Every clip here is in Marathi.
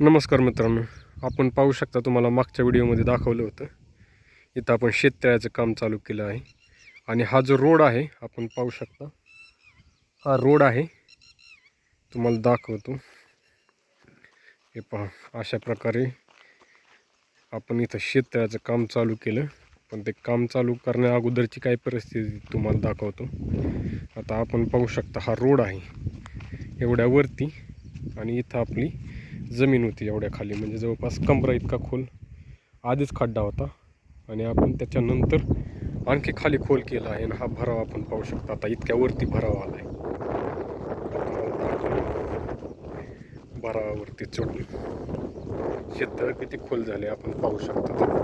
नमस्कार मित्रांनो, आपण पाहू शकता तुम्हाला मागच्या व्हिडिओमध्ये दाखवलं होतं. इथं आपण शेततळ्याचं काम चालू केलं आहे आणि हा जो रोड आहे आपण पाहू शकता. हा रोड आहे, तुम्हाला दाखवतो. हे पहा, अशा प्रकारे आपण इथं शेततळ्याचं काम चालू केलं. पण ते काम चालू करण्या अगोदरची काय परिस्थिती तुम्हाला दाखवतो. आता आपण पाहू शकता हा रोड आहे एवढ्यावरती आणि इथं आपली जमीन होती एवढ्या खाली, म्हणजे जवळपास कमरा इतका खोल आधीच खड्डा होता आणि आपण त्याच्यानंतर आणखी खाली खोल केला आहे. आणि हा भराव आपण पाहू शकता. आता इतक्यावरती भराव आला आहे. भरावावरती चढून शेततळ किती खोल झाले आपण पाहू शकता.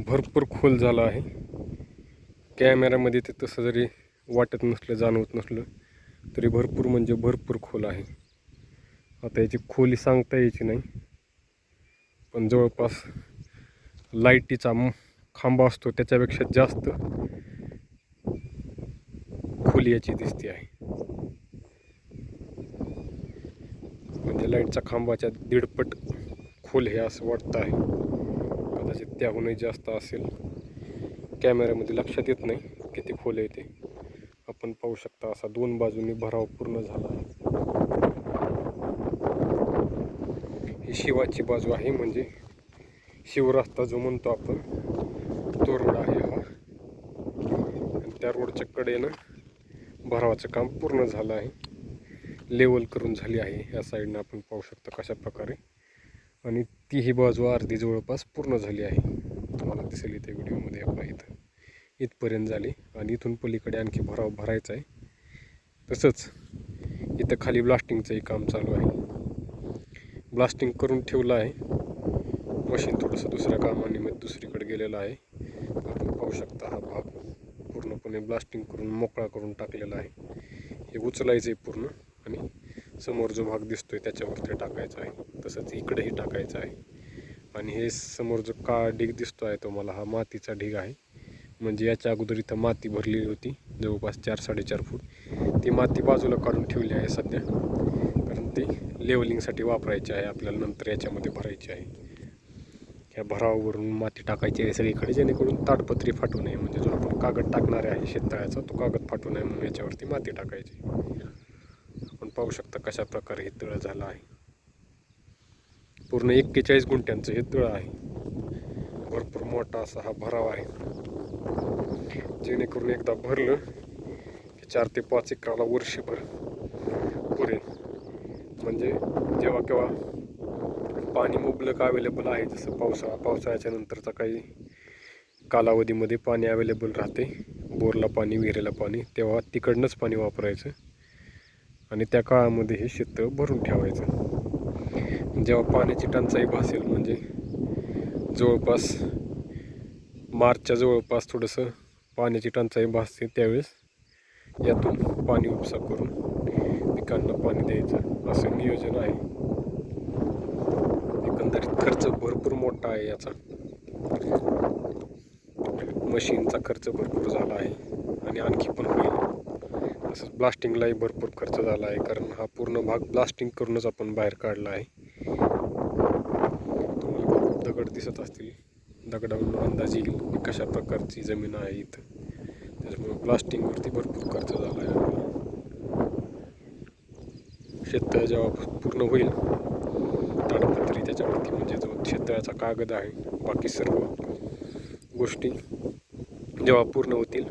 भरपूर खोल झाला आहे. कॅमेऱ्यामध्ये ते तसं जरी वाटत नसलं, जाणवत नसलं तरी भरपूर म्हणजे भरपूर खोल आहे. आता याची खोली सांगता यायची नाही, पण जवळपास लाईटीचा खांबा असतो त्याच्यापेक्षा जास्त खोली याची दिसते आहे. म्हणजे लाईटचा खांबाच्या 1.5 पट खोल हे असं वाटतं आहे. कदाचित त्याहूनही जास्त असेल. कॅमेऱ्यामध्ये लक्षात येत नाही किती खोल आहे ते. आपण पाहू शकता असा 2 बाजूंनी भराव पूर्ण झाला आहे. ही शिवाची बाजू आहे, म्हणजे शिवरस्ता जो म्हणतो आपण तो रोड आहे हा. आणि त्या रोडच्या कडेनं भरावाचं काम पूर्ण झालं आहे. लेवल करून झाली आहे. ह्या साईडनं आपण पाहू शकता कशा प्रकारे. आणि ती ही बाजू अर्धी जवळपास पूर्ण झाली आहे. तुम्हाला दिसेल इथे व्हिडिओमध्ये. आपला इथं इथपर्यंत झाली आणि इथून पलीकडे आणखी भराव भरायचा आहे. तसंच इथं खाली ब्लास्टिंगचंही काम चालू आहे. ब्लास्टिंग करून ठेवलं आहे. मशीन थोडंसं दुसऱ्या कामानिमित्त दुसरीकडे गेलेलं आहे. आपण पाहू शकता हा भाग पूर्णपणे ब्लास्टिंग करून मोकळा करून टाकलेला आहे. हे उचलायचं आहे पूर्ण आणि समोर जो भाग दिसतोय त्याच्यावरती टाकायचा आहे. तसंच इकडेही टाकायचं आहे. आणि हे समोर जो काळा ढीग दिसतो आहे तुम्हाला, हा मातीचा ढीग आहे. म्हणजे याच्या अगोदर इथं माती भरलेली होती जवळपास 4-4.5 फूट. ती माती बाजूला काढून ठेवली आहे सध्या, कारण ती लेवलिंगसाठी वापरायची आहे आपल्याला, नंतर याच्यामध्ये भरायची आहे. ह्या भरावावरून माती टाकायची आहे सगळीकडे, जेणेकरून ताडपत्री फाटू नये. म्हणजे जो आपण कागद टाकणार आहे शेततळ्याचा तो कागद फाटू नये म्हणून याच्यावरती माती टाकायची. आपण पाहू शकता कशा प्रकारे हे तळ झालं आहे. पूर्ण 41 गुंठ्यांचं हे तळ आहे. भरपूर मोठा असा हा भराव आहे, जेणेकरून एकदा भरलं की 4 ते 5 एकराला वर्षभर पुरेल. म्हणजे जेव्हा केव्हा पाणी मुबलक अवेलेबल आहे, जसं पावसाळ्याच्या नंतरचा काही कालावधीमध्ये पाणी अवेलेबल राहते, बोरला पाणी, विहिरीला पाणी, तेव्हा तिकडनंच पाणी वापरायचं आणि त्या काळामध्ये हे शेततळ भरून ठेवायचं. जेव्हा पाण्याची टंचाई भासेल, म्हणजे जवळपास मार्चच्या जवळपास थोडंसं पाण्याची टंचाई भासते, त्यावेळेस यातून पाणी उपसा करून पिकांना पाणी द्यायचं असं नियोजन आहे. एकंदरीत खर्च भरपूर मोठा आहे याचा. मशीनचा खर्च भरपूर झाला आहे आणि आणखी पण होईल. तसंच ब्लास्टिंगलाही भरपूर खर्च झाला आहे, कारण हा पूर्ण भाग ब्लास्टिंग करूनच आपण बाहेर काढला आहे. तुम्हाला दगड दिसत असतील, दगडावरून अंदाज येईल की कशा प्रकारची जमीन आहे इथं. त्याच्यामुळे ब्लास्टिंगवरती भरपूर खर्च झाला आहे आपला. शेततळ जेव्हा पूर्ण होईल, ताडपत्री त्याच्यावरती, म्हणजे जो शेततळ्याचा कागद आहे, बाकी सर्व गोष्टी जेव्हा पूर्ण होतील,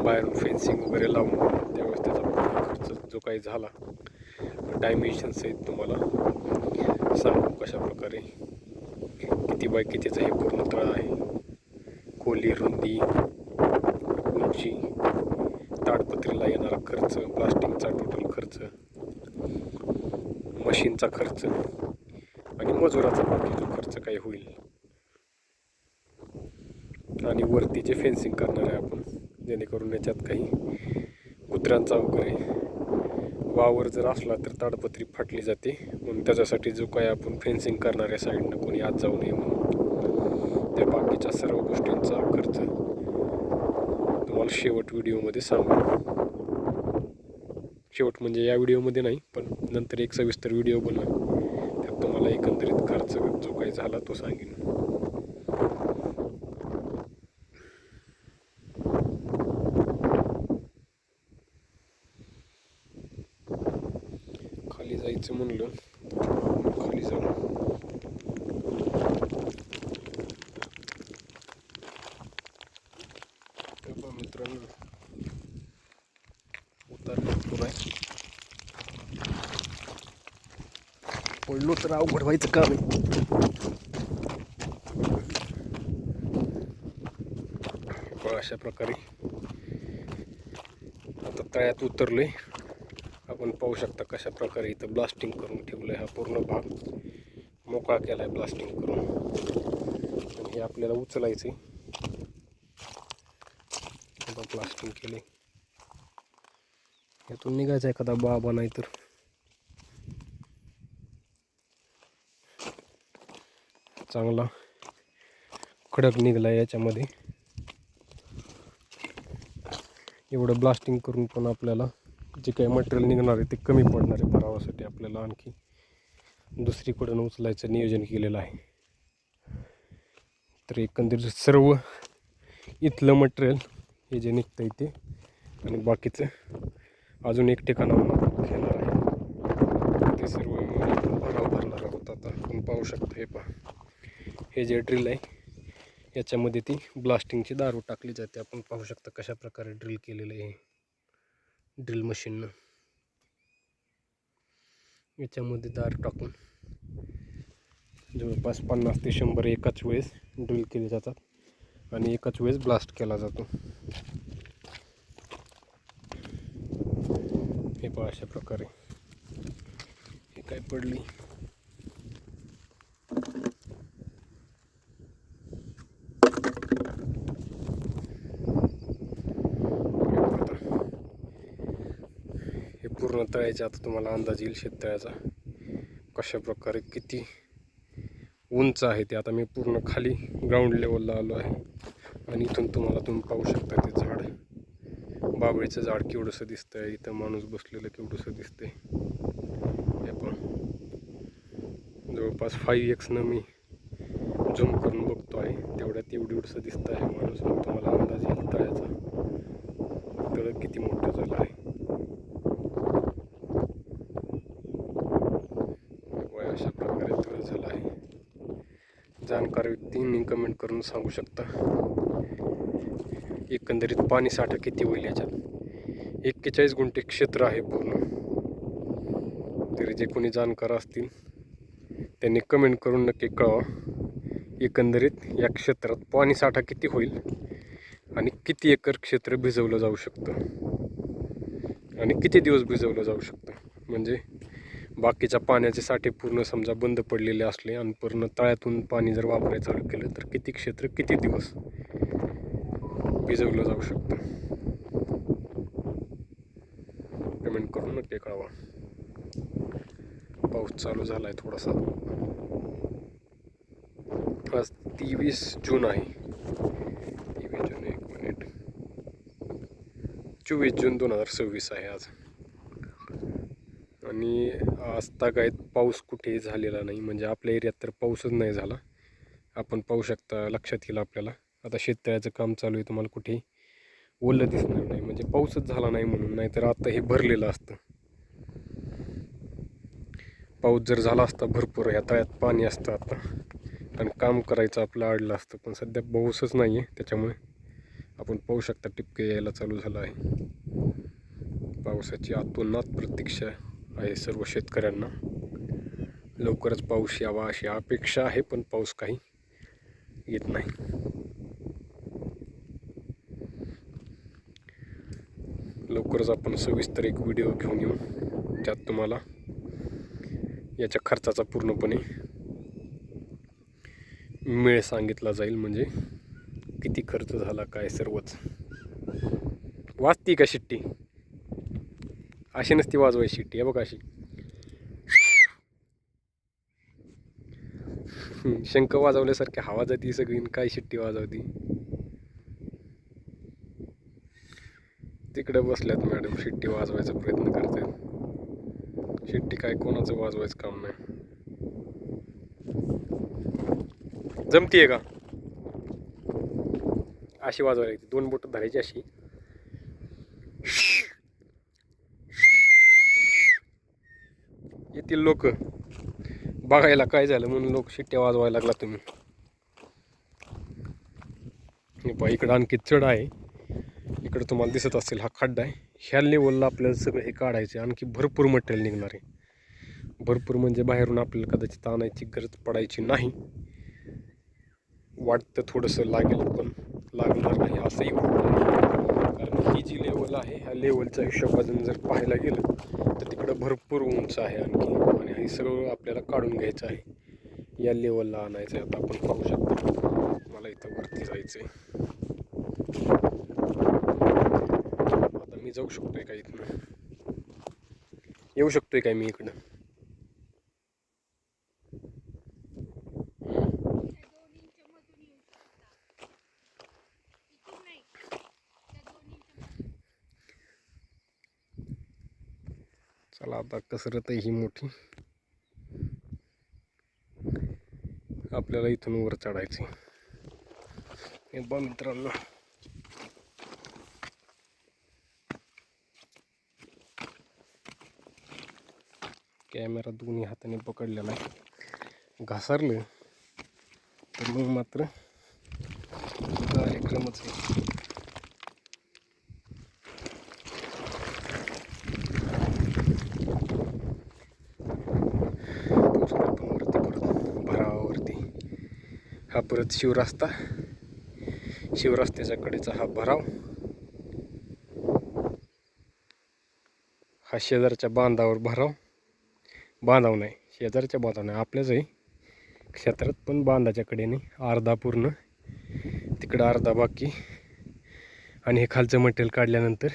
बाहेरून फेन्सिंग वगैरे लावून, त्यावेळेस त्याचा पूर्ण खर्च जो काही झाला डायमेन्शन सहित तुम्हाला सांगू कशा प्रकारे किती बाय कितीचं हे पूर्ण तळ आहे. खोली, रुंदी, उंची, ताडपत्रीला येणारा खर्च, प्लास्टिकचा टोटल खर्च, मशीनचा खर्च आणि मजुराचा बाकी जो खर्च काही होईल. आणि वरती जे फेन्सिंग करणार आहे आपण, जेणेकरून याच्यात काही कुत्र्यांचा वगैरे वावर जर असला तर ताडपत्री फाटली जाते, म्हणून त्याच्यासाठी जो काही आपण फेन्सिंग करणार आहे साईडनं कोणी आत जाऊ नये म्हणून, त्या बाकी बाकीच्या सर्व गोष्टींचा खर्च तुम्हाला शेवट व्हिडिओमध्ये सांगू. शेवट म्हणजे या व्हिडिओमध्ये नाही, पण नंतर एक सविस्तर व्हिडिओ बनवा, त्यात तुम्हाला एकंदरीत खर्च जो काही झाला तो सांगेन. खाली जायचं म्हणलं खाली जाऊ. मित्रांनो उतार भरपूर आहे, पडलो तर अवघड व्हायचं काम आहे. अशा प्रकारे आता तळ्यात उतरलोय. आपण पाहू शकता कशा प्रकारे इथं ब्लास्टिंग करून ठेवलंय. हा पूर्ण भाग मोकळा केलाय ब्लास्टिंग करून, आणि हे आपल्याला उचलायचंय. आता ब्लास्टिंग केले, यातून निघायचा एखादा बाबा, नाही तर चांगला खडक निघाला याच्यामध्ये. एवढं ब्लास्टिंग करून पण आपल्याला जे काही मटेरियल निघणार आहे ते कमी पडणार आहे. भरावासाठी आपल्याला आणखी दुसरीकडून उचलायचं नियोजन केलेलं आहे. तर एकंदरीत सर्व इथलं मटेरियल हे जे निघतं आहे ते, आणि बाकीचं अजून एक ठिकाणाहून घेणार आहे, ते सर्व भराव भरणार आहोत. आता आपण पाहू शकतो, हे पहा, हे जे ड्रिल आहे याच्यामध्ये ती ब्लास्टिंगची दारू टाकली जाते. आपण पाहू शकता कशा प्रकारे ड्रिल केलेलं आहे ड्रिल मशीननं. याच्यामध्ये दार टाकून जवळपास 50 ते 100 एकाच वेळेस ड्रिल केले जातात आणि एकाच वेळेस ब्लास्ट केला जातो. हे पहा अशा प्रकारे. हे काय पडली, हे पूर्ण तळ्याचा आता तुम्हाला अंदाज येईल शेततळ्याचा कशा प्रकारे किती उंच आहे ते. आता मी पूर्ण खाली ग्राउंड लेवलला आलो आहे, आणि इथून तुम्ही पाहू शकता ते झाड, बाबळीचं झाड केवढंसं दिसतंय. इथं माणूस बसलेलं केवढंसं दिसतंय. हे पण जवळपास 5x न मी झूम करून बघतो आहे, तेवढ्यात एवढंसं दिसतं आहे माणूस. मग तुम्हाला अंदाज येईल तळ्याचा, तळ किती मोठं झालं आहे. अशा प्रकारे तळ झालं आहे. जाणकार व्यक्तींनी कमेंट करून सांगू शकता एकंदरीत पाणी साठा किती होईल याच्यात. 41 गुंठे क्षेत्र आहे पूर्ण. तरी जे कोणी जाणकार असतील त्यांनी कमेंट करून नक्की कळवा, एकंदरीत या क्षेत्रात पाणी साठा किती होईल आणि किती एकर क्षेत्र भिजवलं जाऊ शकतं आणि किती दिवस भिजवलं जाऊ शकतं. म्हणजे बाकीच्या पाण्याचे साठे पूर्ण समजा बंद पडलेले असले आणि पूर्ण तळ्यातून पाणी जर वापरायला चालू केलं तर किती क्षेत्र किती दिवस भिजवलं जाऊ शकतं. कमेंट करून नक्की कळवा. पाऊस चालू झाला आहे थोडासा. आज 23 जून आहे. 23 जून, 1 मिनिट, 24 जून 2026 आहे आज. आणि आजतागायत पाऊस कुठेही झालेला नाही, म्हणजे आपल्या एरियात तर पाऊसच नाही झाला. आपण पाहू शकता, लक्षात येईल आपल्याला. आता शेततळ्याचं काम चालू आहे, तुम्हाला कुठेही ओलं दिसणार नाही, म्हणजे पाऊसच झाला नाही म्हणून. नाहीतर आता हे भरलेलं असतं. पाऊस जर झाला असता भरपूर, या तळ्यात पाणी असतं आता आणि काम करायचं आपलं अडलं असतं. पण सध्या पाऊसच नाही आहे, त्याच्यामुळे आपण पाहू शकता टिपके यायला चालू झालं आहे. पावसाची आतोनात प्रतीक्षा आहे सर्व शेतकऱ्यांना. लवकरच पाऊस यावा अशी अपेक्षा आहे, पण पाऊस काही येत नाही. लवकरच आपण सविस्तर एक व्हिडिओ घेऊन येऊ, ज्यात तुम्हाला याच्या खर्चाचा पूर्णपणे मेळ सांगितला जाईल. म्हणजे किती खर्च झाला काय सर्वच. वाजती का शिट्टी? अशी नसती वाजवायची शिट्टी, आहे बघा अशी. शंख वाजवल्यासारखी हवा जाती सगळी, काय शिट्टी वाजवती. तिकडे बसल्यात मॅडम, शिट्टी वाजवायचा प्रयत्न करतात. शिट्टी काय कोणाचं वाजवायचं काम नाही. जमतीये का अशी वाजवायला लागते, 2 बोटं धरायची अशी. येतील लोक बघायला काय झालं म्हणून, लोक शिट्ट्या वाजवायला लागला तुम्ही. इकडं आणखी चढ आहे. इकडं तुम्हाला दिसत असेल हा खड्डा आहे. ह्या लेवलला आपल्याला सगळं हे काढायचं. आणखी भरपूर मटेरियल निघणार आहे. भरपूर म्हणजे बाहेरून आपल्याला कदाचित आणायची गरज पडायची नाही. वाटतं थोडंसं लागेल, पण लागणार नाही असंही वाटतं. कारण ही जी लेवल आहे, ह्या लेवलच्या हिशोबातून जर पाहायला गेलं तर तिकडं भरपूर उंच आहे आणखी. आणि हे सगळं आपल्याला काढून घ्यायचं आहे. या लेवलला आणायचं आहे. आता आपण पाहू शकतो. मला इथं वरती जायचं आहे. आता मी जाऊ शकतोय का इथनं? येऊ शकतोय काय मी इकडं? चला आता कसरत आहे ही मोठी. आपल्याला इथून वर चढायचं. हे बघ मित्रांनो, कॅमेरा दोन्ही हाताने पकडलेला आहे. घासरलं तर मग मात्र कार्यक्रमच आहे. आपण वरती परत भरावावरती. हा परत शिवरस्ता, शिवरस्त्याच्या कडेचा हा भराव. हा शेजारच्या बांधावर भराव. बांधाव नाही, शेजारच्या बांधाव नाही, आपल्याच आहे क्षेत्रात, पण बांधाच्या कडेने अर्धा पूर्ण, तिकडं अर्धा बाकी. आणि हे खालचं मटेरियल काढल्यानंतर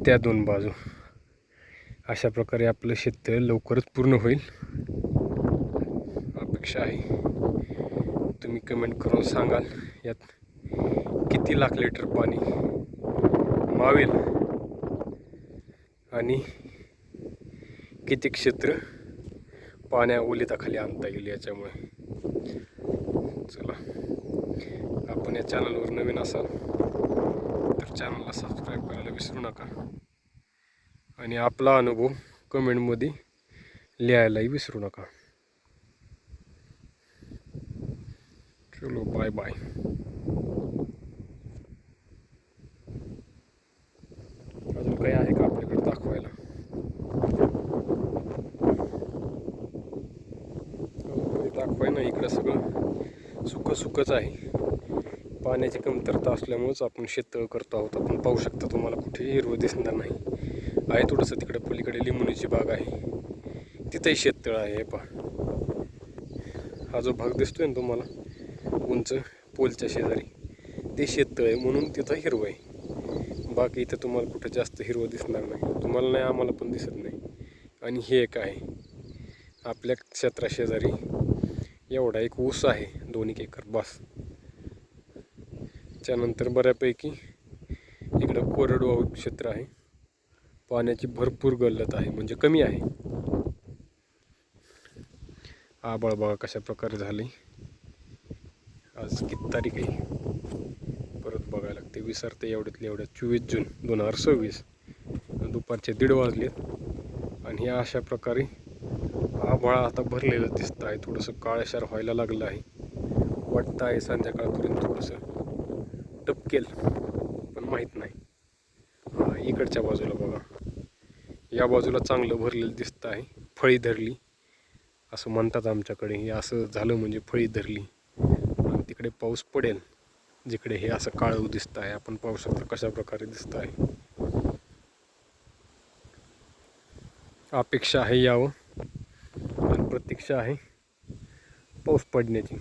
त्या 2 बाजू. अशा प्रकारे आपलं शेततळ लवकरच पूर्ण होईल अपेक्षा आहे. तुम्ही कमेंट करून सांगाल यात किती लाख लिटर पाणी मावेल आणि किती क्षेत्र पाण्या ओलिताखाली आणता येईल याच्यामुळे. चला, आपण या चॅनलवर नवीन असाल तर चॅनलला सबस्क्राईब करायला विसरू नका. आणि आपला अनुभव कमेंटमध्ये लिहायलाही विसरू नका. चलो बाय बाय. अजून काही आहे का आपल्याकडे दाखवायला? दाखवाय ना, इकडं सगळं सुकंच आहे. पाण्याची कमतरता असल्यामुळेच आपण शेततळ करतो आहोत. आपण पाहू शकता, तुम्हाला कुठेही हिरवं दिसणार नाही. आहे थोडंसं तिकडे पलीकडे लिंबुनीची बाग आहे, तिथंही शेततळ आहे. हे पहा, हा जो भाग दिसतोय ना तुम्हाला उंच पोलच्या शेजारी, ते शेततळ आहे म्हणून तिथं हिरवं आहे. बाकी इथं तुम्हाला कुठं जास्त हिरवं दिसणार नाही. तुम्हाला नाही, आम्हाला पण दिसत नाही. आणि हे एक आहे आपल्या क्षेत्राशेजारी, एवढा एक ऊस आहे 2 एकर बस. त्यानंतर बऱ्यापैकी इकडं कोरडवाहू क्षेत्र आहे. पाण्याची भरपूर गल्लत आहे, म्हणजे कमी आहे. आभाळ बघा कशा प्रकारे झाले. आज किती तारीख आहे परत बघायला लागते, विसरते एवढ्यातल्या एवढ्यात. 24 जून 2026, दुपारचे 1:30 वाजलेत. आणि हे अशा प्रकारे आभाळ आता भरलेलं दिसत आहे. थोडंसं काळेशार व्हायला लागलं आहे. वाटतं आहे संध्याकाळपर्यंत थोडंसं टपकेल, पण माहीत नाही. इकडच्या बाजूला बघा, या बाजूला चांगलं भरलेलं दिसतं आहे. फळी धरली असं म्हणतात आमच्याकडे. हे असं झालं म्हणजे फळी धरली. आणि तिकडे पाऊस पडेल जिकडे हे असं काळं दिसतं आहे. आपण पाहू शकता कशा प्रकारे दिसतं आहे. अपेक्षा आहे यावं आणि प्रतीक्षा आहे पाऊस पडण्याची.